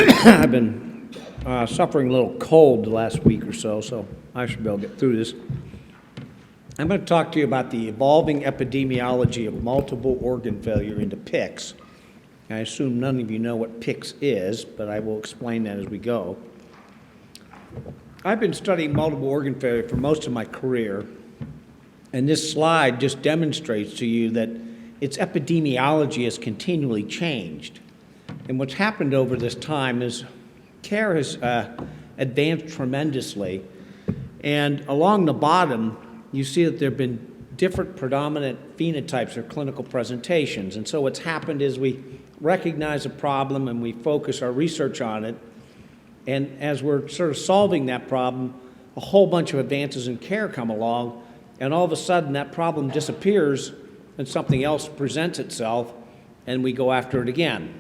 I've been suffering a little cold the last week or so, so I should be able to get through this. I'm going to talk to you about the evolving epidemiology of multiple organ failure into PICS. I assume none of you know what PICS is, but I will explain that as we go. I've been studying multiple organ failure for most of my career, and this slide just demonstrates to you that its epidemiology has continually changed. And what's happened over this time is care has advanced tremendously. And along the bottom, you see that there have been different predominant phenotypes or clinical presentations. And so what's happened is we recognize a problem and we focus our research on it. And as we're sort of solving that problem, a whole bunch of advances in care come along, and all of a sudden that problem disappears and something else presents itself, and we go after it again.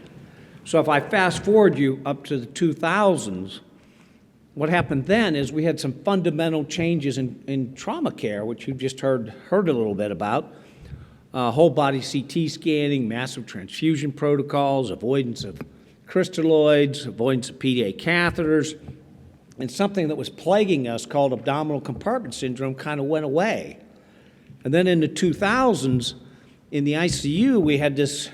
So if I fast forward you up to the 2000s, what happened then is we had some fundamental changes in trauma care, which you've just heard a little bit about. Whole body CT scanning, massive transfusion protocols, avoidance of crystalloids, avoidance of PDA catheters, and something that was plaguing us called abdominal compartment syndrome kind of went away. And then in the 2000s, in the ICU, we had this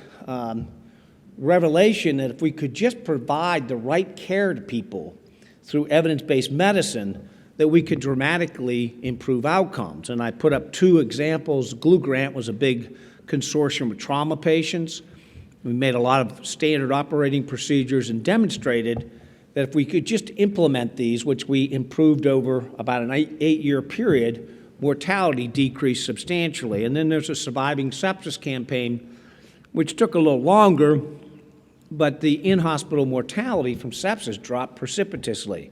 revelation that if we could just provide the right care to people through evidence-based medicine, that we could dramatically improve outcomes. And I put up two examples. Glue Grant was a big consortium of trauma patients. We made a lot of standard operating procedures and demonstrated that if we could just implement these, which we improved over about an eight-year period, mortality decreased substantially. And then there's a surviving sepsis campaign, which took a little longer, but the in-hospital mortality from sepsis dropped precipitously.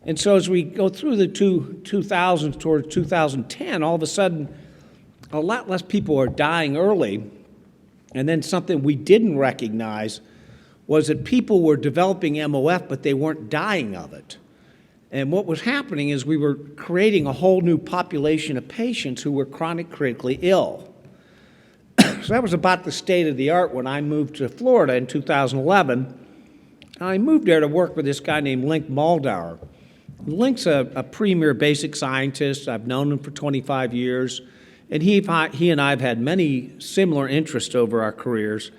And so as we go through the 2000s towards 2010, all of a sudden, a lot less people are dying early. And then something we didn't recognize was that people were developing MOF, but they weren't dying of it. And what was happening is we were creating a whole new population of patients who were chronically critically ill. So that was about the state of the art when I moved to Florida in 2011. I moved there to work with this guy named Link Muldaur. Link's a premier basic scientist. I've known him for 25 years. And he and I have had many similar interests over our careers.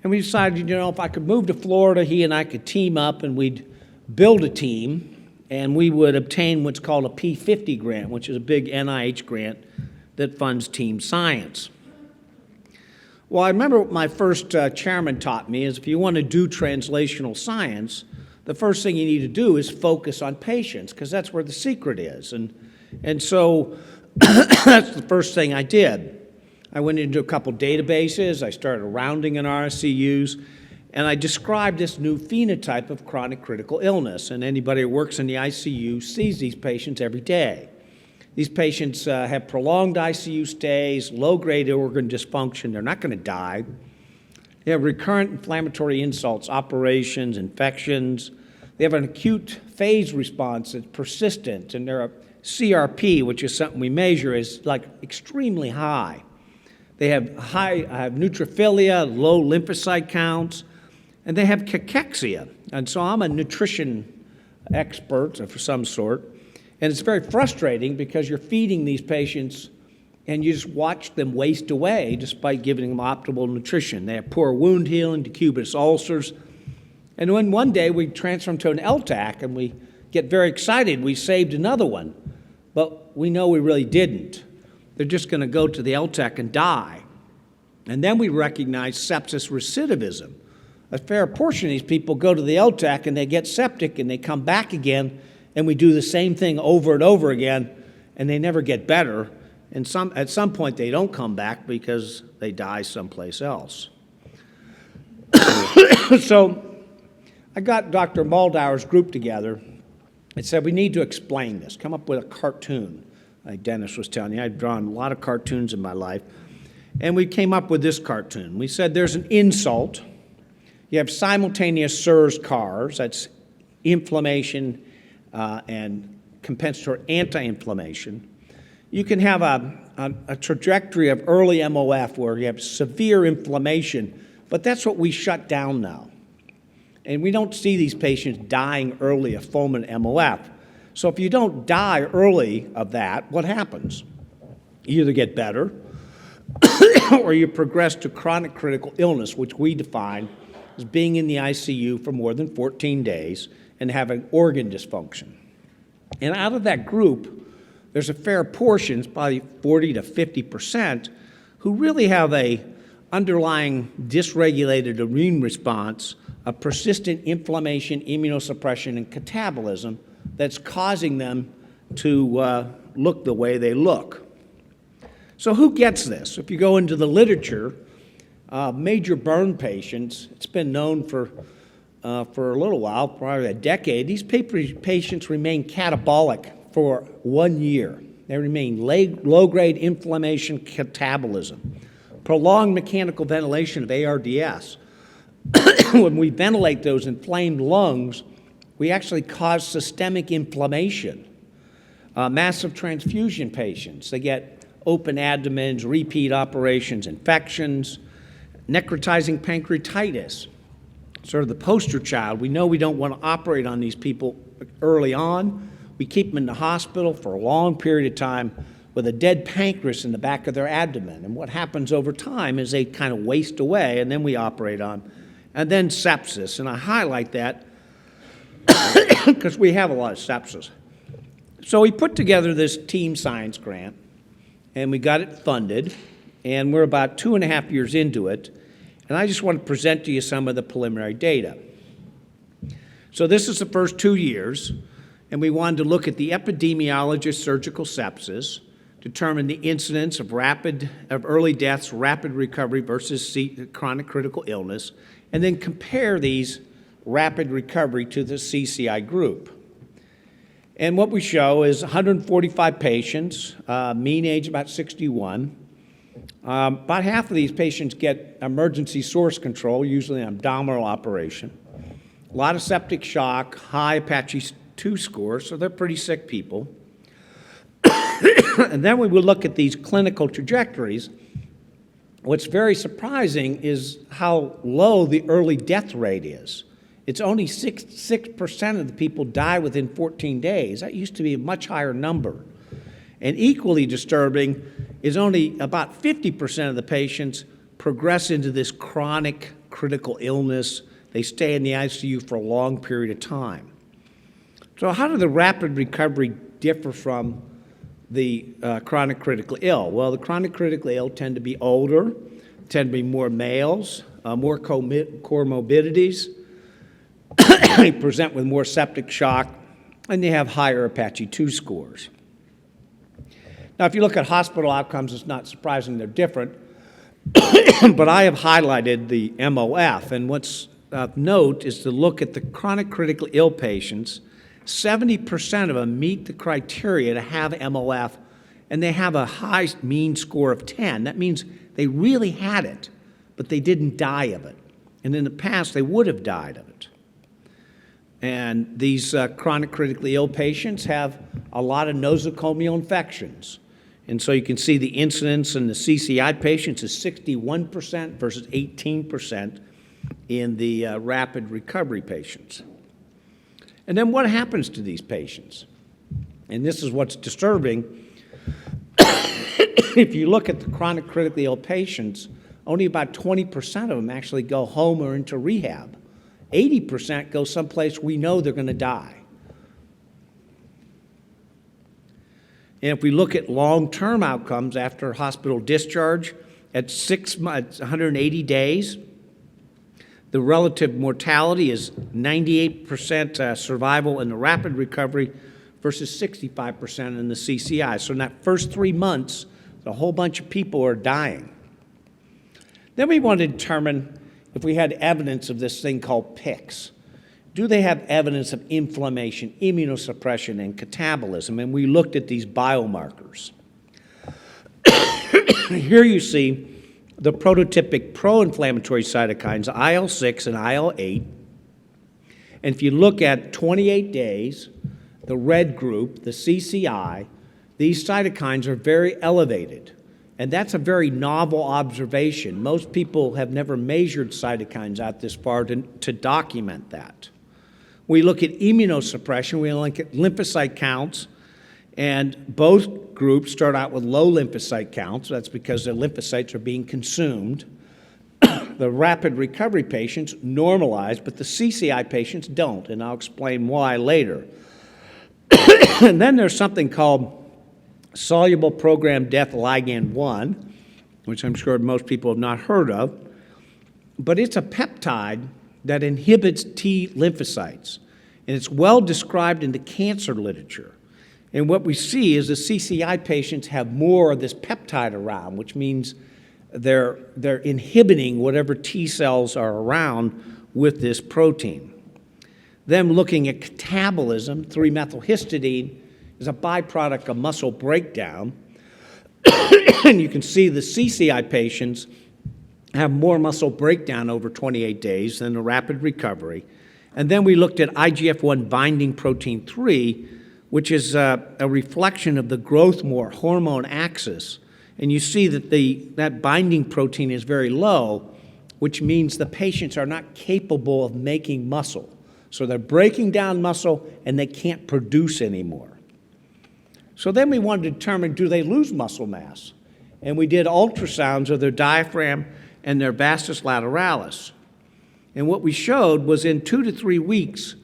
And we decided, if I could move to Florida, he and I could team up and we'd build a team and we would obtain what's called a P50 grant, which is a big NIH grant that funds team science. Well, I remember what my first chairman taught me is if you want to do translational science, the first thing you need to do is focus on patients, because that's where the secret is. And so that's the first thing I did. I went into a couple databases, I started rounding in ICUs, and I described this new phenotype of chronic critical illness. And anybody who works in the ICU sees these patients every day. These patients have prolonged ICU stays, low-grade organ dysfunction. They're not going to die. They have recurrent inflammatory insults, operations, infections. They have an acute phase response that's persistent, and their CRP, which is something we measure, is like extremely high. They have neutrophilia, low lymphocyte counts, and they have cachexia. And so I'm a nutrition expert of some sort. And it's very frustrating because you're feeding these patients and you just watch them waste away despite giving them optimal nutrition. They have poor wound healing, decubitus ulcers. And when one day we transfer them to an LTAC and we get very excited, we saved another one. But we know we really didn't. They're just going to go to the LTAC and die. And then we recognize sepsis recidivism. A fair portion of these people go to the LTAC and they get septic and they come back again, and we do the same thing over and over again, and they never get better. And at some point, they don't come back because they die someplace else. So I got Dr. Muldaur's group together and said, we need to explain this. Come up with a cartoon. Like Dennis was telling you, I've drawn a lot of cartoons in my life. And we came up with this cartoon. We said there's an insult. You have simultaneous SIRS-CARS, that's inflammation and compensatory anti-inflammation. You can have a trajectory of early MOF where you have severe inflammation, but that's what we shut down now. And we don't see these patients dying early of fulminant MOF. So if you don't die early of that, what happens? You either get better or you progress to chronic critical illness, which we define as being in the ICU for more than 14 days and having organ dysfunction. And out of that group, there's a fair portion, probably 40 to 50%, who really have a underlying dysregulated immune response of persistent inflammation, immunosuppression, and catabolism that's causing them to look the way they look. So who gets this? If you go into the literature, major burn patients, it's been known for a little while, probably a decade, these patients remain catabolic for 1 year. They remain low-grade inflammation catabolism. Prolonged mechanical ventilation of ARDS. When we ventilate those inflamed lungs, we actually cause systemic inflammation. Massive transfusion patients, they get open abdomens, repeat operations, infections, necrotizing pancreatitis. Sort of the poster child. We know we don't want to operate on these people early on. We keep them in the hospital for a long period of time with a dead pancreas in the back of their abdomen. And what happens over time is they kind of waste away, and then we operate on them. And then sepsis, and I highlight that because we have a lot of sepsis. So we put together this team science grant, and we got it funded, and we're about 2.5 years into it, and I just want to present to you some of the preliminary data. So this is the first 2 years, and we wanted to look at the epidemiology of surgical sepsis, determine the incidence of early deaths, rapid recovery versus chronic critical illness, and then compare these rapid recovery to the CCI group. And what we show is 145 patients, mean age about 61. About half of these patients get emergency source control, usually an abdominal operation. A lot of septic shock, high Apache 2 score, so they're pretty sick people. And then we would look at these clinical trajectories. What's very surprising is how low the early death rate is. It's only 6% of the people die within 14 days. That used to be a much higher number. And equally disturbing is only about 50% of the patients progress into this chronic critical illness. They stay in the ICU for a long period of time. So how do the rapid recovery differ from the chronic critically ill? Well, the chronic critically ill tend to be older, tend to be more males, more comorbidities. They present with more septic shock, and they have higher Apache 2 scores. Now, if you look at hospital outcomes, it's not surprising they're different, but I have highlighted the MOF, and what's of note is to look at the chronic critically ill patients. 70% of them meet the criteria to have MOF, and they have a high mean score of 10. That means they really had it, but they didn't die of it. And in the past, they would have died of it. And these chronic critically ill patients have a lot of nosocomial infections. And so you can see the incidence in the CCI patients is 61% versus 18% in the rapid recovery patients. And then what happens to these patients? And this is what's disturbing. If you look at the chronic critically ill patients, only about 20% of them actually go home or into rehab. 80% go someplace we know they're going to die. And if we look at long-term outcomes after hospital discharge, at 6 months, 180 days, the relative mortality is 98% survival in the rapid recovery versus 65% in the CCI. So in that first 3 months, a whole bunch of people are dying. Then we want to determine if we had evidence of this thing called PICS. Do they have evidence of inflammation, immunosuppression, and catabolism? And we looked at these biomarkers. Here you see the prototypic pro-inflammatory cytokines, IL-6 and IL-8. And if you look at 28 days, the red group, the CCI, these cytokines are very elevated. And that's a very novel observation. Most people have never measured cytokines out this far to document that. We look at immunosuppression, we look at lymphocyte counts, and both groups start out with low lymphocyte counts. That's because their lymphocytes are being consumed. The rapid recovery patients normalize, but the CCI patients don't, and I'll explain why later. And then there's something called soluble programmed death ligand 1, which I'm sure most people have not heard of, but it's a peptide that inhibits T lymphocytes, and it's well described in the cancer literature. And what we see is the CCI patients have more of this peptide around, which means they're inhibiting whatever T cells are around with this protein. Then looking at catabolism, 3-methylhistidine is a byproduct of muscle breakdown. And you can see the CCI patients have more muscle breakdown over 28 days than the rapid recovery. And then we looked at IGF-1 binding protein 3, which is a reflection of the growth hormone axis. And you see that that binding protein is very low, which means the patients are not capable of making muscle. So they're breaking down muscle and they can't produce anymore. So then we wanted to determine, do they lose muscle mass? And we did ultrasounds of their diaphragm and their vastus lateralis. And what we showed was in 2 to 3 weeks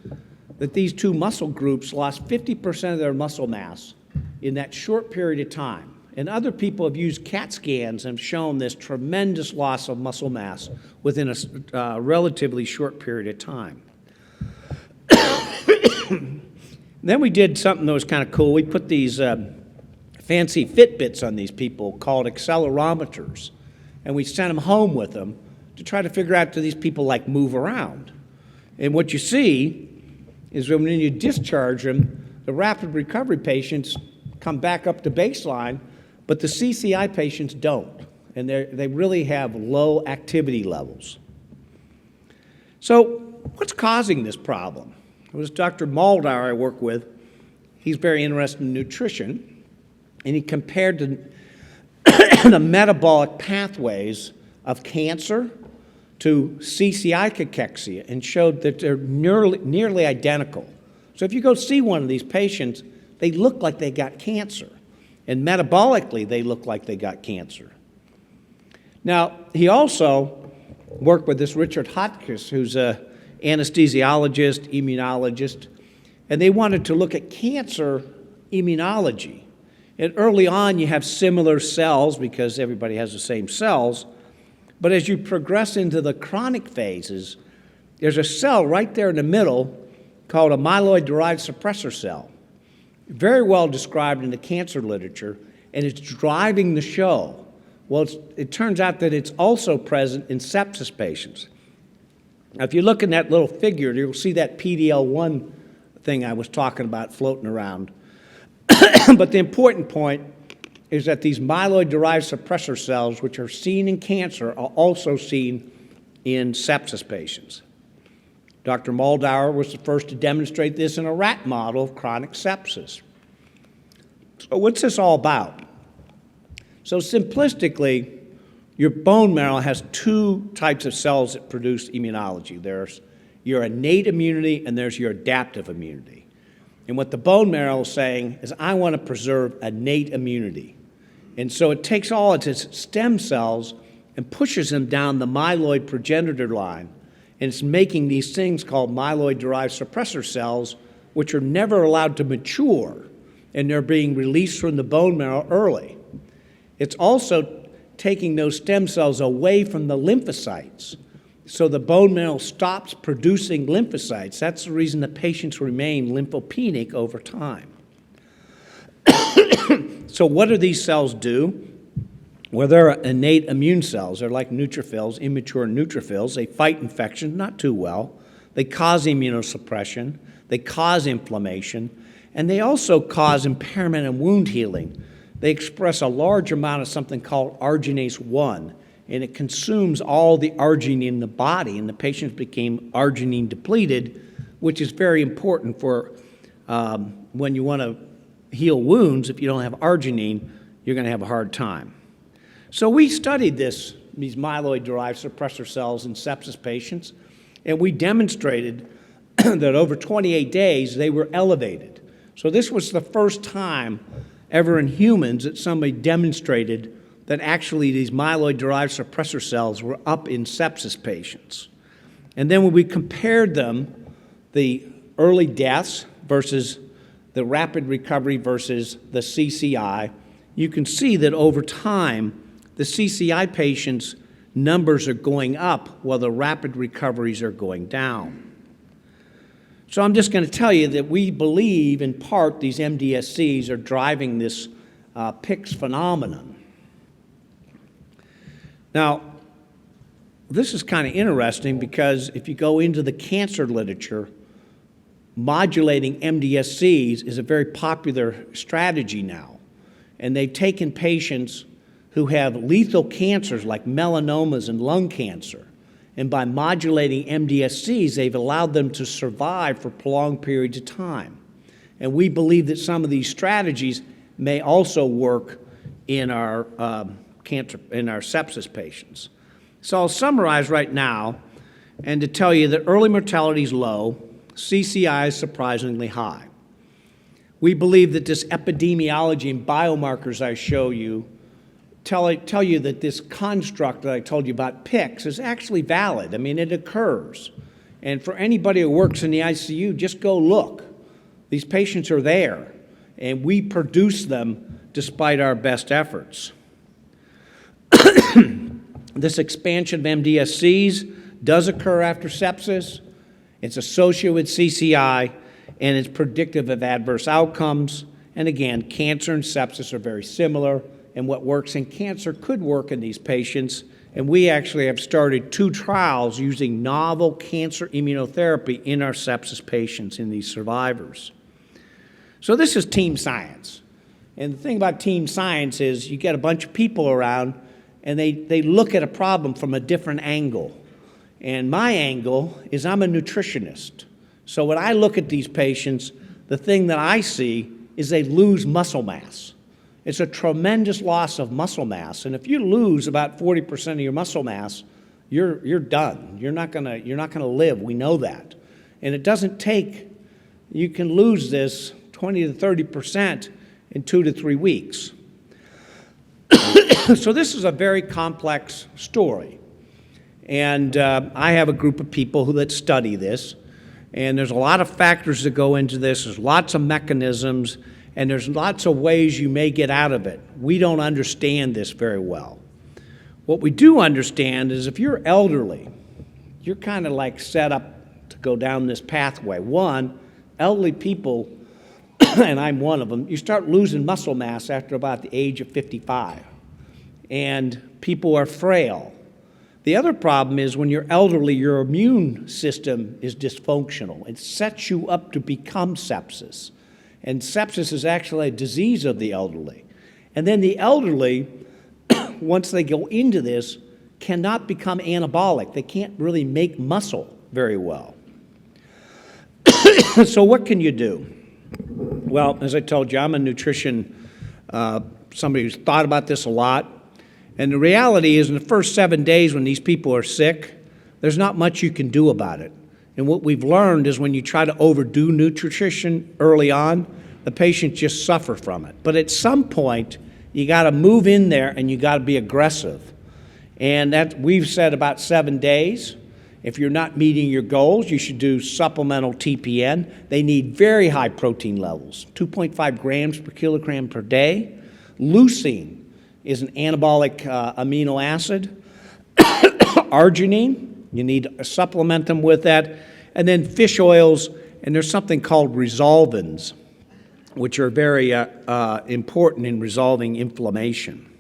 that these two muscle groups lost 50% of their muscle mass in that short period of time. And other people have used CAT scans and shown this tremendous loss of muscle mass within a relatively short period of time. Then we did something that was kind of cool. We put these fancy Fitbits on these people called accelerometers, and we sent them home with them to try to figure out, do these people like move around? And what you see is when you discharge them, the rapid recovery patients come back up to baseline, but the CCI patients don't, and they really have low activity levels. So what's causing this problem? It was Dr. Moldauer I work with. He's very interested in nutrition, and he compared the metabolic pathways of cancer to CCI cachexia and showed that they're nearly identical. So if you go see one of these patients, they look like they got cancer, and metabolically they look like they got cancer. Now, he also worked with this Richard Hotchkiss, who's an anesthesiologist, immunologist, and they wanted to look at cancer immunology. And early on, you have similar cells because everybody has the same cells, but as you progress into the chronic phases, there's a cell right there in the middle called a myeloid-derived suppressor cell, very well described in the cancer literature, and it's driving the show. Well, it turns out that it's also present in sepsis patients. Now, if you look in that little figure, you'll see that PD-L1 thing I was talking about floating around. But the important point is that these myeloid-derived suppressor cells, which are seen in cancer, are also seen in sepsis patients. Dr. Moldauer was the first to demonstrate this in a rat model of chronic sepsis. So what's this all about? So simplistically, your bone marrow has two types of cells that produce immunology. There's your innate immunity and there's your adaptive immunity. And what the bone marrow is saying is, I want to preserve innate immunity. And so it takes all its stem cells and pushes them down the myeloid progenitor line. And it's making these things called myeloid-derived suppressor cells, which are never allowed to mature, and they're being released from the bone marrow early. It's also taking those stem cells away from the lymphocytes, so the bone marrow stops producing lymphocytes. That's the reason the patients remain lymphopenic over time. So what do these cells do? Well, they're innate immune cells. They're like neutrophils, immature neutrophils. They fight infection, not too well. They cause immunosuppression. They cause inflammation. And they also cause impairment and wound healing. They express a large amount of something called arginase 1, and it consumes all the arginine in the body, and the patients became arginine depleted, which is very important for when you want to heal wounds. If you don't have arginine, you're going to have a hard time. So we studied these myeloid-derived suppressor cells in sepsis patients, and we demonstrated that over 28 days they were elevated. So this was the first time ever in humans that somebody demonstrated that actually these myeloid-derived suppressor cells were up in sepsis patients. And then when we compared them, the early deaths versus the rapid recovery versus the CCI, you can see that over time, the CCI patients' numbers are going up while the rapid recoveries are going down. So I'm just going to tell you that we believe, in part, these MDSCs are driving this PICS phenomenon. Now, this is kind of interesting because if you go into the cancer literature, modulating MDSCs is a very popular strategy now. And they've taken patients who have lethal cancers like melanomas and lung cancer, and by modulating MDSCs, they've allowed them to survive for prolonged periods of time. And we believe that some of these strategies may also work in our sepsis patients. So I'll summarize right now and to tell you that early mortality is low, CCI is surprisingly high. We believe that this epidemiology and biomarkers I show you tell you that this construct that I told you about PICS is actually valid. I mean, it occurs. And for anybody who works in the ICU, just go look. These patients are there, and we produce them despite our best efforts. This expansion of MDSCs does occur after sepsis. It's associated with CCI, and it's predictive of adverse outcomes. And again, cancer and sepsis are very similar, and what works in cancer could work in these patients. And we actually have started 2 trials using novel cancer immunotherapy in our sepsis patients in these survivors. So this is team science. And the thing about team science is you get a bunch of people around, and they look at a problem from a different angle. And my angle is I'm a nutritionist. So when I look at these patients, the thing that I see is they lose muscle mass. It's a tremendous loss of muscle mass, and if you lose about 40% of your muscle mass, you're done. You're not gonna live. We know that, and it doesn't take. You can lose this 20 to 30% in 2 to 3 weeks. So this is a very complex story, and I have a group of people that study this, and there's a lot of factors that go into this. There's lots of mechanisms. And there's lots of ways you may get out of it. We don't understand this very well. What we do understand is if you're elderly, you're kind of like set up to go down this pathway. One, elderly people, and I'm one of them, you start losing muscle mass after about the age of 55. And people are frail. The other problem is when you're elderly, your immune system is dysfunctional. It sets you up to become sepsis. And sepsis is actually a disease of the elderly. And then the elderly, once they go into this, cannot become anabolic. They can't really make muscle very well. So what can you do? Well, as I told you, I'm a somebody who's thought about this a lot. And the reality is in the first 7 days when these people are sick, there's not much you can do about it. And what we've learned is when you try to overdo nutrition early on, the patients just suffer from it. But at some point, you got to move in there and you got to be aggressive. And that we've said about 7 days. If you're not meeting your goals, you should do supplemental TPN. They need very high protein levels, 2.5 grams per kilogram per day. Leucine is an anabolic amino acid. Arginine, you need to supplement them with that. And then fish oils, and there's something called Resolvins, which are very important in resolving inflammation.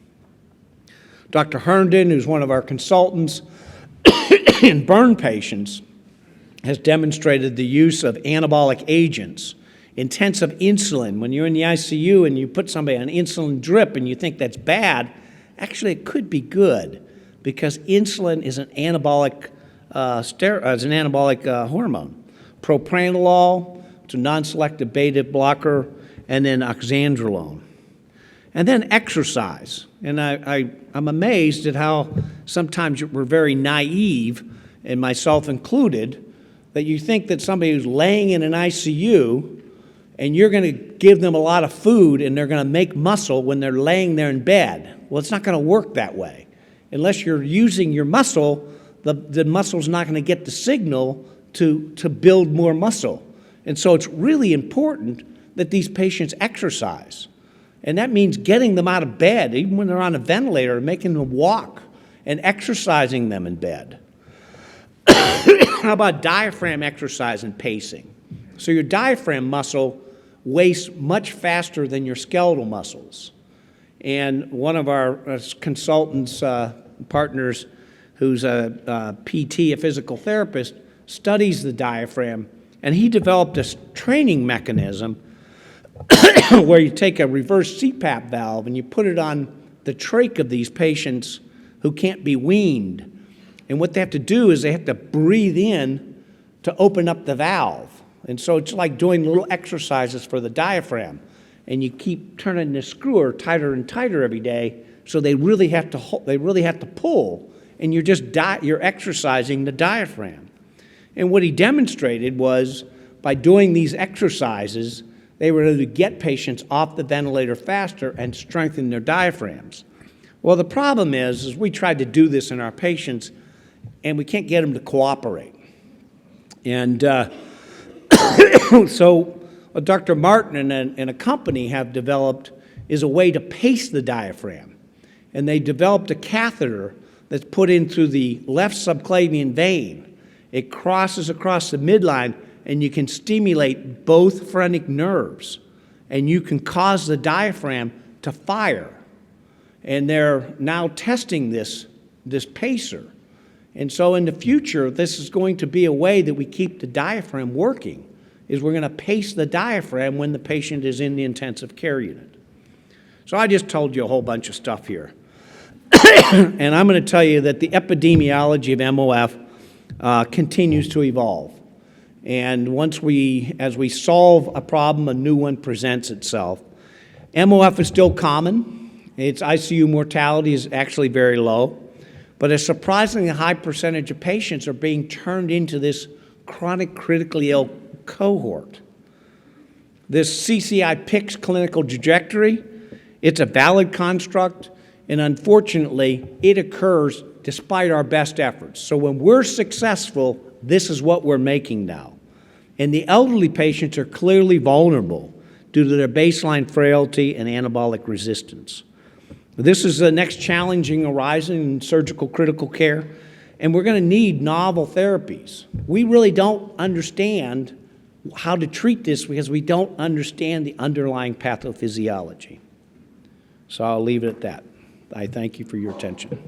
Dr. Herndon, who's one of our consultants in burn patients, has demonstrated the use of anabolic agents, intensive insulin. When you're in the ICU and you put somebody on insulin drip and you think that's bad, actually it could be good because insulin is an anabolic hormone. Propranolol, it's a non-selective beta blocker, and then oxandrolone. And then exercise. And I'm amazed at how sometimes we're very naive, and myself included, that you think that somebody who's laying in an ICU and you're going to give them a lot of food and they're going to make muscle when they're laying there in bed. Well, it's not going to work that way. Unless you're using your muscle, the muscle's not going to get the signal to build more muscle. And so it's really important that these patients exercise. And that means getting them out of bed, even when they're on a ventilator, making them walk and exercising them in bed. How about diaphragm exercise and pacing? So your diaphragm muscle wastes much faster than your skeletal muscles. And one of our consultants, partners, who's a PT, a physical therapist, studies the diaphragm, and he developed this training mechanism where you take a reverse CPAP valve and you put it on the trach of these patients who can't be weaned. And what they have to do is they have to breathe in to open up the valve. And so it's like doing little exercises for the diaphragm. And you keep turning the screw tighter and tighter every day, so they really have to pull, and you're exercising the diaphragm. And what he demonstrated was by doing these exercises, they were able to get patients off the ventilator faster and strengthen their diaphragms. Well, the problem is we tried to do this in our patients, and we can't get them to cooperate. And so what Dr. Martin and a company have developed is a way to pace the diaphragm. And they developed a catheter that's put in through the left subclavian vein. It crosses across the midline, and you can stimulate both phrenic nerves, and you can cause the diaphragm to fire. And they're now testing this pacer. And so in the future, this is going to be a way that we keep the diaphragm working, is we're going to pace the diaphragm when the patient is in the intensive care unit. So I just told you a whole bunch of stuff here. And I'm going to tell you that the epidemiology of MOF continues to evolve. And as we solve a problem, a new one presents itself. MOF is still common. Its ICU mortality is actually very low. But a surprisingly high percentage of patients are being turned into this chronic critically ill cohort. This CCI PICS clinical trajectory, it's a valid construct, and unfortunately, it occurs despite our best efforts. So when we're successful, this is what we're making now. And the elderly patients are clearly vulnerable due to their baseline frailty and anabolic resistance. This is the next challenging horizon in surgical critical care, and we're going to need novel therapies. We really don't understand how to treat this because we don't understand the underlying pathophysiology. So I'll leave it at that. I thank you for your attention.